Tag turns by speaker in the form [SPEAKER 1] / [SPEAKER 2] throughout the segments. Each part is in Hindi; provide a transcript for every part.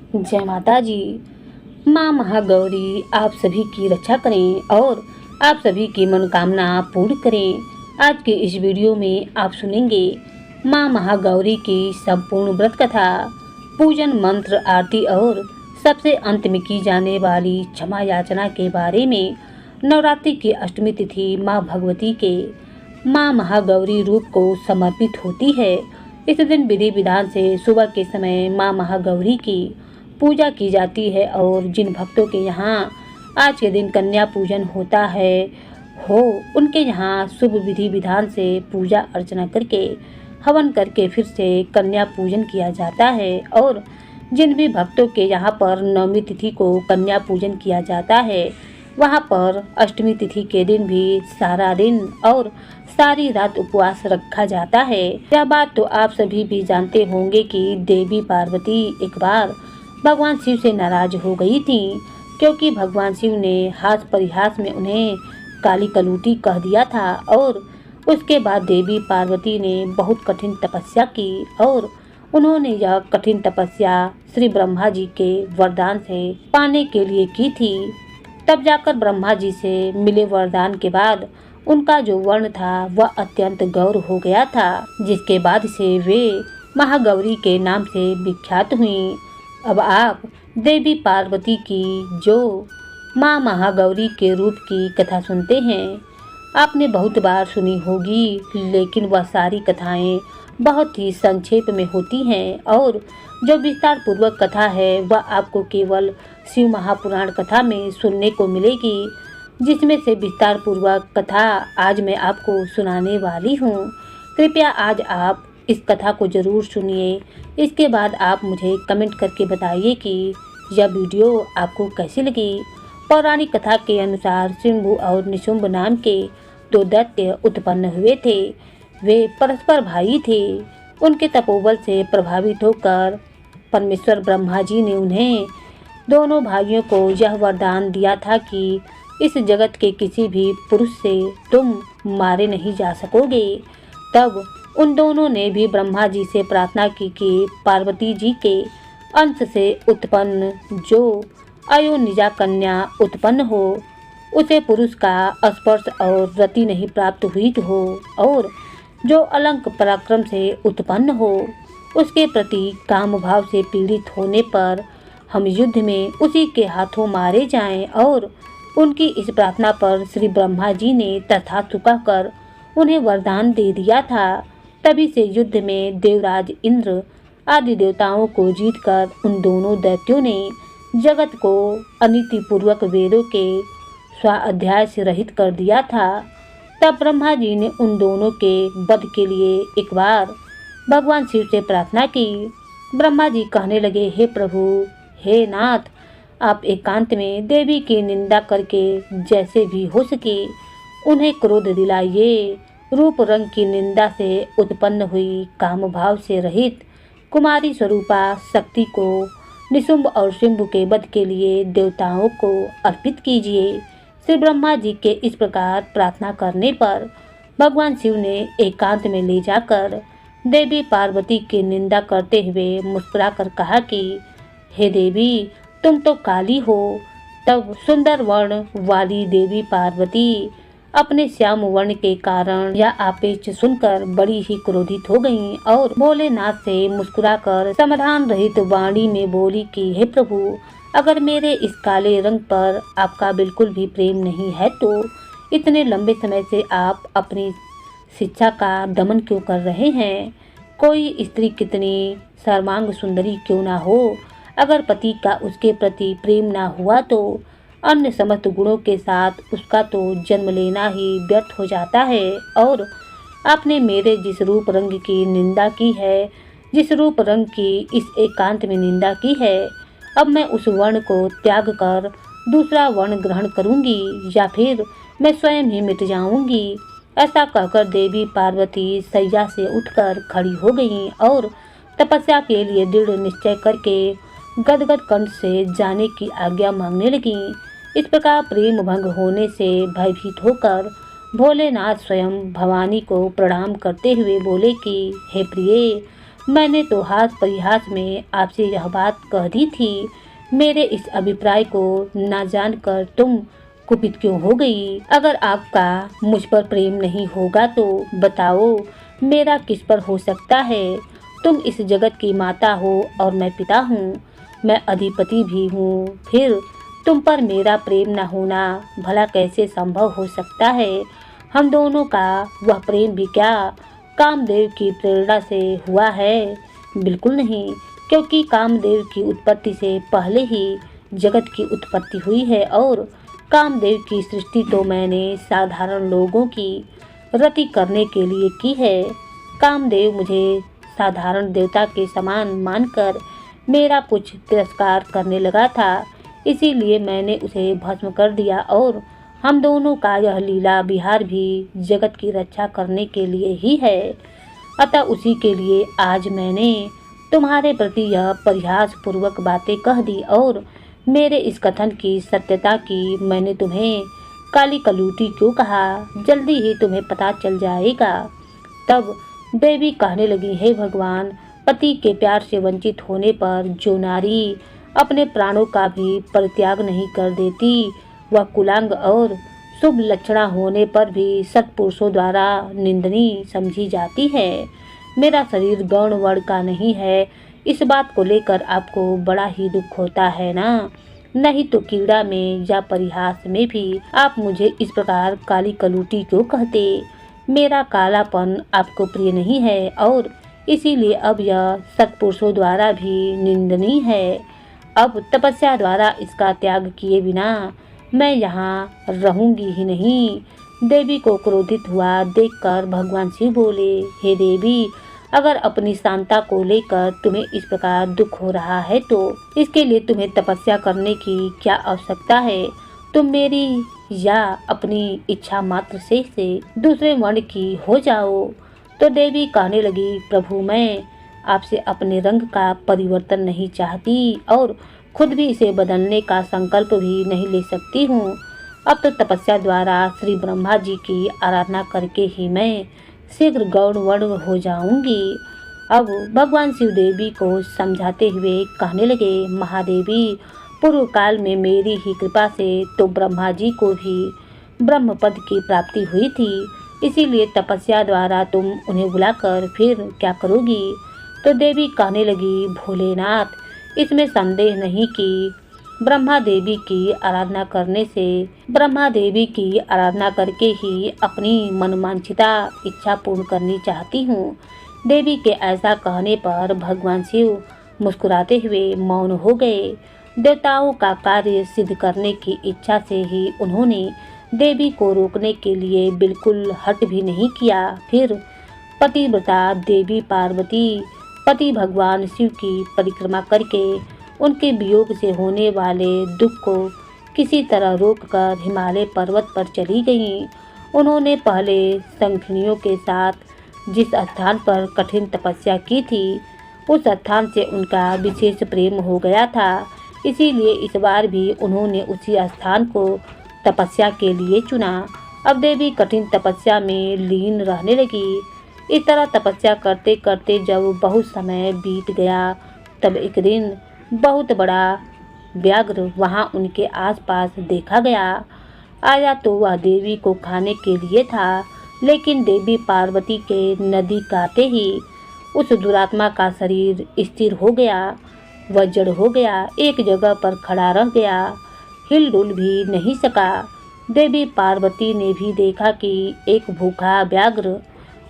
[SPEAKER 1] जय माता जी। माँ महागौरी आप सभी की रक्षा करें और आप सभी की मनोकामना पूर्ण करें। आज के इस वीडियो में आप सुनेंगे माँ महागौरी की संपूर्ण व्रत कथा, पूजन मंत्र, आरती और सबसे अंत में की जाने वाली क्षमा याचना के बारे में। नवरात्रि की अष्टमी तिथि माँ भगवती के माँ महागौरी रूप को समर्पित होती है। इस दिन विधि विधान से सुबह के समय माँ महागौरी की पूजा की जाती है और जिन भक्तों के यहाँ आज के दिन कन्या पूजन होता है उनके यहाँ शुभ विधि विधान से पूजा अर्चना करके हवन करके फिर से कन्या पूजन किया जाता है। और जिन भी भक्तों के यहाँ पर नवमी तिथि को कन्या पूजन किया जाता है वहाँ पर अष्टमी तिथि के दिन भी सारा दिन और सारी रात उपवास रखा जाता है। यह बात तो आप सभी भी जानते होंगे कि देवी पार्वती एक बार भगवान शिव से नाराज हो गई थी, क्योंकि भगवान शिव ने हास परिहास में उन्हें काली कलूटी कह दिया था। और उसके बाद देवी पार्वती ने बहुत कठिन तपस्या की और उन्होंने यह कठिन तपस्या श्री ब्रह्मा जी के वरदान से पाने के लिए की थी। तब जाकर ब्रह्मा जी से मिले वरदान के बाद उनका जो वर्ण था वह अत्यंत गौर हो गया था, जिसके बाद से वे महागौरी के नाम से विख्यात हुई। अब आप देवी पार्वती की जो माँ महागौरी के रूप की कथा सुनते हैं। आपने बहुत बार सुनी होगी, लेकिन वह सारी कथाएं बहुत ही संक्षेप में होती हैं और जो विस्तार पूर्वक कथा है वह आपको केवल शिव महापुराण कथा में सुनने को मिलेगी, जिसमें से विस्तार पूर्वक कथा आज मैं आपको सुनाने वाली हूँ। कृपया आज आप इस कथा को जरूर सुनिए। इसके बाद आप मुझे कमेंट करके बताइए कि यह वीडियो आपको कैसी लगी। पौराणिक कथा के अनुसार सिंभु और निशुंभ नाम के दो दैत्य उत्पन्न हुए थे। वे परस्पर भाई थे। उनके तपोबल से प्रभावित होकर परमेश्वर ब्रह्मा जी ने उन्हें दोनों भाइयों को यह वरदान दिया था कि इस जगत के किसी भी पुरुष से तुम मारे नहीं जा सकोगे। तब उन दोनों ने भी ब्रह्मा जी से प्रार्थना की कि पार्वती जी के अंश से उत्पन्न जो अयोनिजा कन्या उत्पन्न हो उसे पुरुष का स्पर्श और रति नहीं प्राप्त हुई हो, और जो अलंक पराक्रम से उत्पन्न हो उसके प्रति काम भाव से पीड़ित होने पर हम युद्ध में उसी के हाथों मारे जाएं। और उनकी इस प्रार्थना पर श्री ब्रह्मा जी ने तथास्तु कहकर उन्हें वरदान दे दिया था। तभी से युद्ध में देवराज इंद्र आदि देवताओं को जीतकर उन दोनों दैत्यों ने जगत को अनीतिपूर्वक वेदों के स्वाध्याय से रहित कर दिया था। तब ब्रह्मा जी ने उन दोनों के वध के लिए एक बार भगवान शिव से प्रार्थना की। ब्रह्मा जी कहने लगे, हे प्रभु, हे नाथ, आप एकांत में देवी की निंदा करके जैसे भी हो सके उन्हें क्रोध दिलाइए। रूप रंग की निंदा से उत्पन्न हुई काम भाव से रहित कुमारी स्वरूपा शक्ति को निशुंभ और शिंभु के वध के लिए देवताओं को अर्पित कीजिए। श्री ब्रह्मा जी के इस प्रकार प्रार्थना करने पर भगवान शिव ने एकांत में ले जाकर देवी पार्वती की निंदा करते हुए मुस्कुराकर कहा कि हे देवी, तुम तो काली हो। तब सुंदर वर्ण वाली देवी पार्वती अपने श्याम वर्ण के कारण यह आपेच सुनकर बड़ी ही क्रोधित हो गईं और भोलेनाथ से मुस्कुराकर समाधान रहित वाणी में बोली कि हे प्रभु, अगर मेरे इस काले रंग पर आपका बिल्कुल भी प्रेम नहीं है तो इतने लंबे समय से आप अपनी शिक्षा का दमन क्यों कर रहे हैं? कोई स्त्री कितनी सर्वांग सुंदरी क्यों ना हो, अगर पति का उसके प्रति प्रेम ना हुआ तो अन्य समस्त गुणों के साथ उसका तो जन्म लेना ही व्यर्थ हो जाता है। और आपने मेरे जिस रूप रंग की निंदा की है, जिस रूप रंग की इस एकांत में निंदा की है, अब मैं उस वर्ण को त्याग कर दूसरा वर्ण ग्रहण करूंगी या फिर मैं स्वयं ही मिट जाऊंगी। ऐसा कहकर देवी पार्वती सैया से उठकर खड़ी हो गईं और तपस्या के लिए दृढ़ निश्चय करके गदगद कंठ से जाने की आज्ञा मांगने लगीं। इस प्रकार प्रेम भंग होने से भयभीत होकर भोलेनाथ स्वयं भवानी को प्रणाम करते हुए बोले कि हे प्रिय, मैंने तो हास परिहास में आपसे यह बात कह दी थी। मेरे इस अभिप्राय को ना जानकर तुम कुपित क्यों हो गई? अगर आपका मुझ पर प्रेम नहीं होगा तो बताओ मेरा किस पर हो सकता है? तुम इस जगत की माता हो और मैं पिता हूँ, मैं अधिपति भी हूँ। फिर तुम पर मेरा प्रेम न होना भला कैसे संभव हो सकता है? हम दोनों का वह प्रेम भी क्या कामदेव की प्रेरणा से हुआ है? बिल्कुल नहीं, क्योंकि कामदेव की उत्पत्ति से पहले ही जगत की उत्पत्ति हुई है और कामदेव की सृष्टि तो मैंने साधारण लोगों की रति करने के लिए की है। कामदेव मुझे साधारण देवता के समान मानकर मेरा कुछ तिरस्कार करने लगा था, इसीलिए मैंने उसे भस्म कर दिया और हम दोनों का यह लीला विहार भी जगत की रक्षा करने के लिए ही है। अतः उसी के लिए आज मैंने तुम्हारे प्रति यह परिहास पूर्वक बातें कह दी और मेरे इस कथन की सत्यता की मैंने तुम्हें काली कलूटी क्यों कहा, जल्दी ही तुम्हें पता चल जाएगा। तब देवी कहने लगी, हे भगवान, पति के प्यार से वंचित होने पर जो नारी अपने प्राणों का भी परित्याग नहीं कर देती वह कुलांग और शुभ लक्षणा होने पर भी सत्पुरुषों द्वारा निंदनीय समझी जाती है। मेरा शरीर गौण वर्ण का नहीं है, इस बात को लेकर आपको बड़ा ही दुख होता है ना? नहीं तो कीड़ा में या परिहास में भी आप मुझे इस प्रकार काली कलूटी क्यों कहते? मेरा कालापन आपको प्रिय नहीं है और इसीलिए अब यह सत्पुरुषों द्वारा भी निंदनीय है। अब तपस्या द्वारा इसका त्याग किए बिना मैं यहाँ रहूंगी ही नहीं। देवी को क्रोधित हुआ देखकर भगवान शिव बोले, हे देवी, अगर अपनी शांता को लेकर तुम्हें इस प्रकार दुख हो रहा है तो इसके लिए तुम्हें तपस्या करने की क्या आवश्यकता है? तुम मेरी या अपनी इच्छा मात्र से दूसरे वर्ण की हो जाओ। तो देवी कहने लगी, प्रभु, मैं आपसे अपने रंग का परिवर्तन नहीं चाहती और खुद भी इसे बदलने का संकल्प भी नहीं ले सकती हूँ। अब तो तपस्या द्वारा श्री ब्रह्मा जी की आराधना करके ही मैं शीघ्र गौण वर्ण हो जाऊंगी। अब भगवान शिव देवी को समझाते हुए कहने लगे, महादेवी, पूर्व काल में मेरी ही कृपा से तो ब्रह्मा जी को भी ब्रह्म पद की प्राप्ति हुई थी, इसीलिए तपस्या द्वारा तुम उन्हें बुलाकर फिर क्या करोगी? तो देवी कहने लगी, भोलेनाथ, इसमें संदेह नहीं कि ब्रह्मा देवी की आराधना करके ही अपनी मनवांछिता इच्छा पूर्ण करनी चाहती हूँ। देवी के ऐसा कहने पर भगवान शिव मुस्कुराते हुए मौन हो गए। देवताओं का कार्य सिद्ध करने की इच्छा से ही उन्होंने देवी को रोकने के लिए बिल्कुल हट भी नहीं किया। फिर पतिव्रता देवी पार्वती पति भगवान शिव की परिक्रमा करके उनके वियोग से होने वाले दुख को किसी तरह रोककर हिमालय पर्वत पर चली गईं। उन्होंने पहले संखिनियों के साथ जिस स्थान पर कठिन तपस्या की थी उस स्थान से उनका विशेष प्रेम हो गया था, इसीलिए इस बार भी उन्होंने उसी स्थान को तपस्या के लिए चुना। अब देवी कठिन तपस्या में लीन रहने लगी। इस तरह तपस्या करते करते जब बहुत समय बीत गया तब एक दिन बहुत बड़ा व्याघ्र वहां उनके आसपास देखा गया। आया तो वह देवी को खाने के लिए था, लेकिन देवी पार्वती के नजदीक आते ही उस दुरात्मा का शरीर स्थिर हो गया। वह जड़ हो गया, एक जगह पर खड़ा रह गया, हिलडुल भी नहीं सका। देवी पार्वती ने भी देखा कि एक भूखा व्याघ्र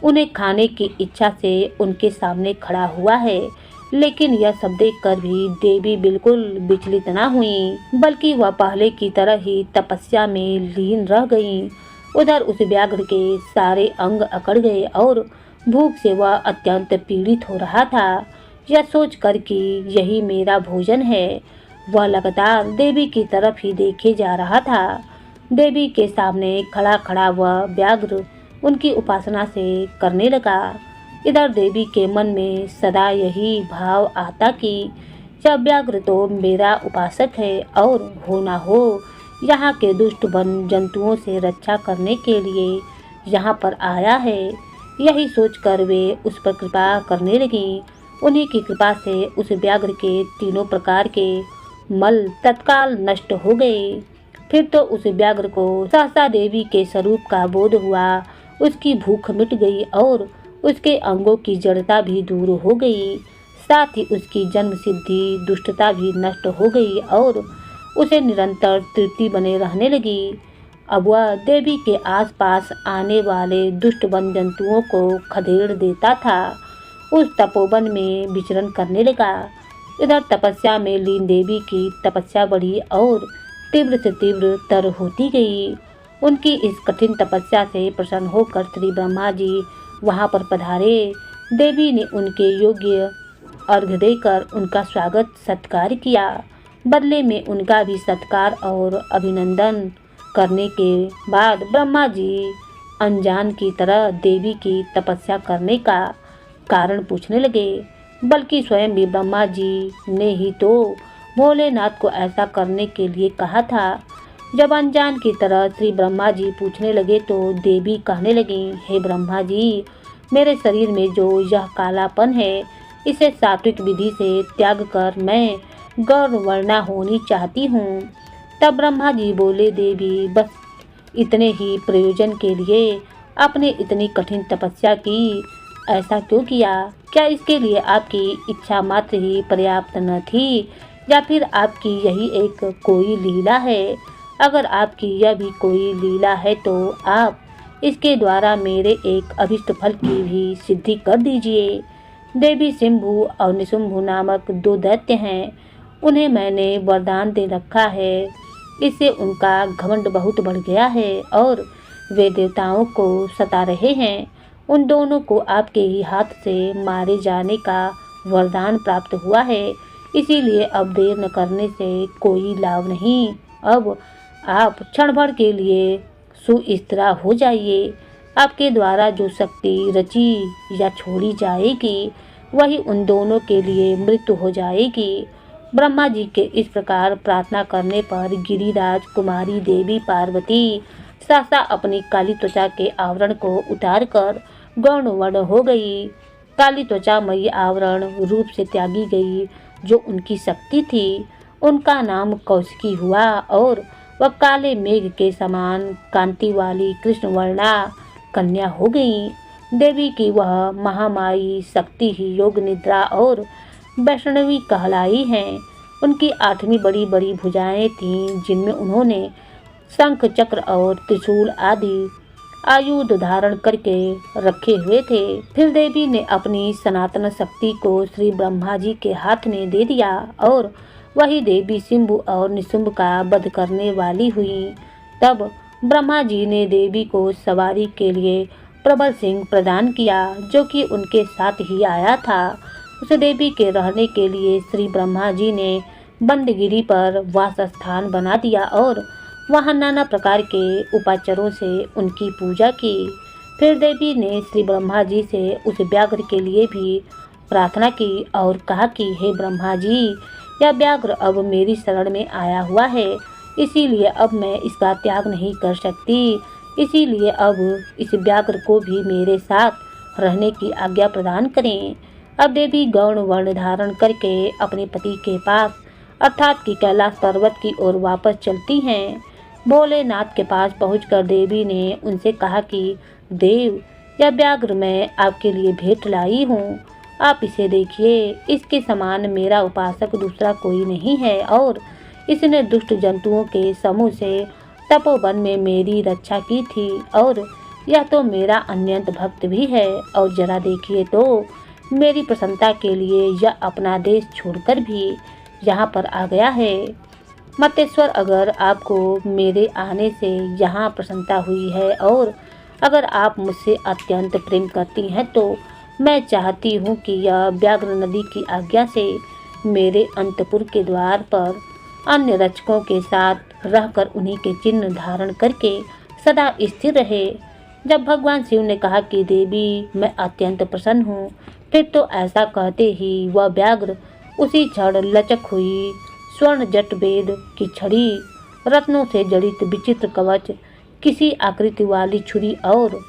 [SPEAKER 1] उन्हें खाने की इच्छा से उनके सामने खड़ा हुआ है, लेकिन यह सब देखकर भी देवी बिल्कुल विचलित न हुई, बल्कि वह पहले की तरह ही तपस्या में लीन रह गईं। उधर उस व्याघ्र के सारे अंग अकड़ गए और भूख से वह अत्यंत पीड़ित हो रहा था। यह सोचकर कि यही मेरा भोजन है, वह लगातार देवी की तरफ ही देखे जा रहा था। देवी के सामने खड़ा खड़ा वह व्याघ्र उनकी उपासना से करने लगा। इधर देवी के मन में सदा यही भाव आता कि यह व्याघ्र तो मेरा उपासक है और हो ना हो यहाँ के दुष्ट वन जंतुओं से रक्षा करने के लिए यहाँ पर आया है। यही सोचकर वे उस पर कृपा करने लगी। उन्हीं की कृपा से उस व्याघ्र के तीनों प्रकार के मल तत्काल नष्ट हो गए। फिर तो उस व्याघ्र को सहसा देवी के स्वरूप का बोध हुआ। उसकी भूख मिट गई और उसके अंगों की जड़ता भी दूर हो गई। साथ ही उसकी जन्म सिद्धि दुष्टता भी नष्ट हो गई और उसे निरंतर तृप्ति बने रहने लगी। अब वह देवी के आसपास आने वाले दुष्ट वन जंतुओं को खदेड़ देता था। उस तपोवन में विचरण करने लगा। इधर तपस्या में लीन देवी की तपस्या बढ़ी और तीव्र से तीव्र तर होती गई। उनकी इस कठिन तपस्या से प्रसन्न होकर श्री ब्रह्मा जी वहां पर पधारे। देवी ने उनके योग्य अर्घ्य देकर उनका स्वागत सत्कार किया। बदले में उनका भी सत्कार और अभिनंदन करने के बाद ब्रह्मा जी अनजान की तरह देवी की तपस्या करने का कारण पूछने लगे। बल्कि स्वयं भी ब्रह्मा जी ने ही तो भोलेनाथ को ऐसा करने के लिए कहा था। जब अनजान की तरह श्री ब्रह्मा जी पूछने लगे तो देवी कहने लगी, हे ब्रह्मा जी, मेरे शरीर में जो यह कालापन है इसे सात्विक विधि से त्याग कर मैं गौरवर्णा होनी चाहती हूँ। तब ब्रह्मा जी बोले, देवी बस इतने ही प्रयोजन के लिए आपने इतनी कठिन तपस्या की, ऐसा क्यों किया? क्या इसके लिए आपकी इच्छा मात्र ही पर्याप्त न थी या फिर आपकी यही एक कोई लीला है? अगर आपकी यह भी कोई लीला है तो आप इसके द्वारा मेरे एक अभिष्ट फल की भी सिद्धि कर दीजिए। देवी सिंभु और निशुंभु नामक दो दैत्य हैं, उन्हें मैंने वरदान दे रखा है। इससे उनका घमंड बहुत बढ़ गया है और वे देवताओं को सता रहे हैं। उन दोनों को आपके ही हाथ से मारे जाने का वरदान प्राप्त हुआ है, इसीलिए अब देर न करने से कोई लाभ नहीं। अब आप क्षण भर के लिए सुस्थिरा हो जाइए। आपके द्वारा जो शक्ति रची या छोड़ी जाएगी वही उन दोनों के लिए मृत्यु हो जाएगी। ब्रह्मा जी के इस प्रकार प्रार्थना करने पर गिरिराज कुमारी देवी पार्वती सहसा अपनी काली त्वचा के आवरण को उतारकर गौण वर्ण हो गई। काली त्वचामयी आवरण रूप से त्यागी गई जो उनकी शक्ति थी। उनका नाम कौशिकी हुआ और वह काले मेघ के समान कांति वाली कृष्णवर्णा कन्या हो गई। देवी की वह महामाई शक्ति ही योग निद्रा और वैष्णवी कहलाई हैं। उनकी 8वीं बड़ी बड़ी भुजाएं थीं जिनमें उन्होंने शंख चक्र और त्रिशूल आदि आयुध धारण करके रखे हुए थे। फिर देवी ने अपनी सनातन शक्ति को श्री ब्रह्मा जी के हाथ में दे दिया और वही देवी सिंभु और निशुंभ का वध करने वाली हुई। तब ब्रह्मा जी ने देवी को सवारी के लिए प्रबल सिंह प्रदान किया जो कि उनके साथ ही आया था। उस देवी के रहने के लिए श्री ब्रह्मा जी ने बंदगिरी पर वास स्थान बना दिया और वहाँ नाना प्रकार के उपाचारों से उनकी पूजा की। फिर देवी ने श्री ब्रह्मा जी से उस व्याघ्र के लिए भी प्रार्थना की और कहा कि हे ब्रह्मा जी, यह व्याघ्र अब मेरी शरण में आया हुआ है, इसीलिए अब मैं इसका त्याग नहीं कर सकती। इसीलिए अब इस व्याघ्र को भी मेरे साथ रहने की आज्ञा प्रदान करें। अब देवी गौण वर्ण धारण करके अपने पति के पास अर्थात कि कैलाश पर्वत की ओर वापस चलती हैं। भोलेनाथ के पास पहुंचकर देवी ने उनसे कहा कि देव, यह व्याघ्र मैं आपके लिए भेंट लाई हूँ, आप इसे देखिए। इसके समान मेरा उपासक दूसरा कोई नहीं है और इसने दुष्ट जंतुओं के समूह से तपोवन में मेरी रक्षा की थी और यह तो मेरा अनंत भक्त भी है। और जरा देखिए तो मेरी प्रसन्नता के लिए यह अपना देश छोड़कर भी यहाँ पर आ गया है। मतेश्वर, अगर आपको मेरे आने से यहाँ प्रसन्नता हुई है और अगर आप मुझसे अत्यंत प्रेम करती हैं तो मैं चाहती हूँ कि यह व्याघ्र नदी की आज्ञा से मेरे अंतपुर के द्वार पर अन्य रक्षकों के साथ रहकर उन्हीं के चिन्ह धारण करके सदा स्थिर रहे। जब भगवान शिव ने कहा कि देवी, मैं अत्यंत प्रसन्न हूँ, फिर तो ऐसा कहते ही वह व्याघ्र उसी क्षण लचक हुई स्वर्ण जट वेद की छड़ी, रत्नों से जड़ित विचित्र कवच, किसी आकृति वाली छुरी और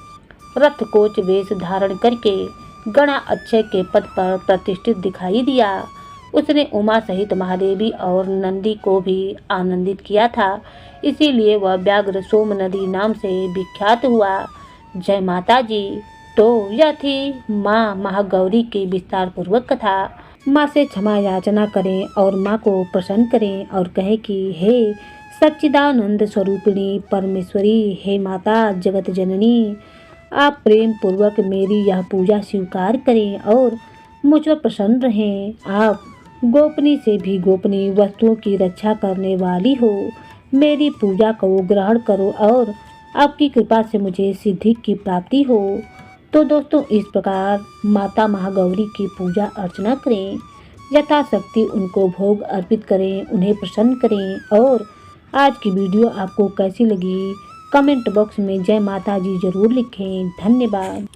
[SPEAKER 1] रथ कोच वेश धारण करके गणा अक्षय के पद पर प्रतिष्ठित दिखाई दिया। उसने उमा सहित महादेवी और नंदी को भी आनंदित किया था, इसीलिए वह व्याघ्र सोम नदी नाम से विख्यात हुआ। जय माता जी। तो यह थी माँ महागौरी की विस्तार पूर्वक कथा। माँ से क्षमा याचना करें और माँ को प्रसन्न करें और कहें कि हे सच्चिदानंद स्वरूपिणी परमेश्वरी, हे माता जगत जननी, आप प्रेम पूर्वक मेरी यह पूजा स्वीकार करें और मुझ पर प्रसन्न रहें। आप गोपनीय से भी गोपनीय वस्तुओं की रक्षा करने वाली हो। मेरी पूजा को ग्रहण करो और आपकी कृपा से मुझे सिद्धि की प्राप्ति हो। तो दोस्तों, इस प्रकार माता महागौरी की पूजा अर्चना करें, यथाशक्ति उनको भोग अर्पित करें, उन्हें प्रसन्न करें। और आज की वीडियो आपको कैसी लगी कमेंट बॉक्स में जय माता जी जरूर लिखें। धन्यवाद।